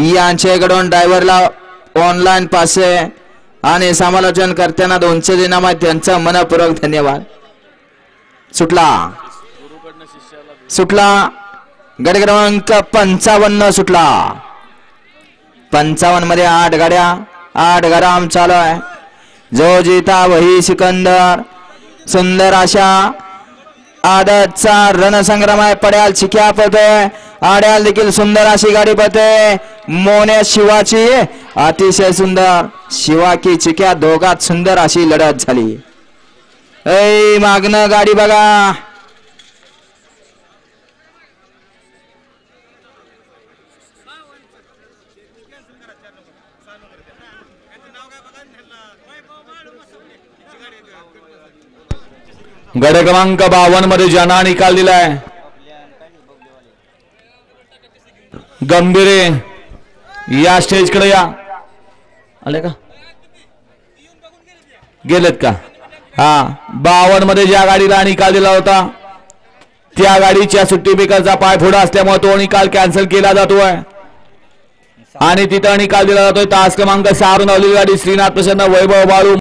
यांच्याकडून ड्रायव्हरला ऑनलाईन पासे आणि समालोचन करताना 200 दिनामा त्यांचा मनपूर्वक धन्यवाद. सुटला गट क्रमांक 55 सुटला. 55 मध्ये 8 गाड्या 8 गराम चालू आहे. जो जीता वही सिकंदर. सुंदर अशा आदतचा रणसंग्राम आहे. पड्याल चिक्या पते आड्याल देखील सुंदर अशी गाडी पते. मोने शिवाची अतिशय सुंदर. शिवा की चिक्या दोघात सुंदर अशी लढत झाली. ऐ मागणं गाडी बघा. गट क्रमांक 52 मध्ये ज्यांना निकाल दिलाय गंभीरे या स्टेज कडे या. आले का गेलेत का? हा 52 मध्ये ज्या गाडीला निकाल दिला होता त्या गाडीच्या सुट्टी बिकरचा पाय फोडा असल्यामुळे तो निकाल कॅन्सल केला जातोय आणि तिथं निकाल दिला जातोय तास क्रमांक 6 वरून गाडी श्रीनाथ प्रसन्न वैभव बाळू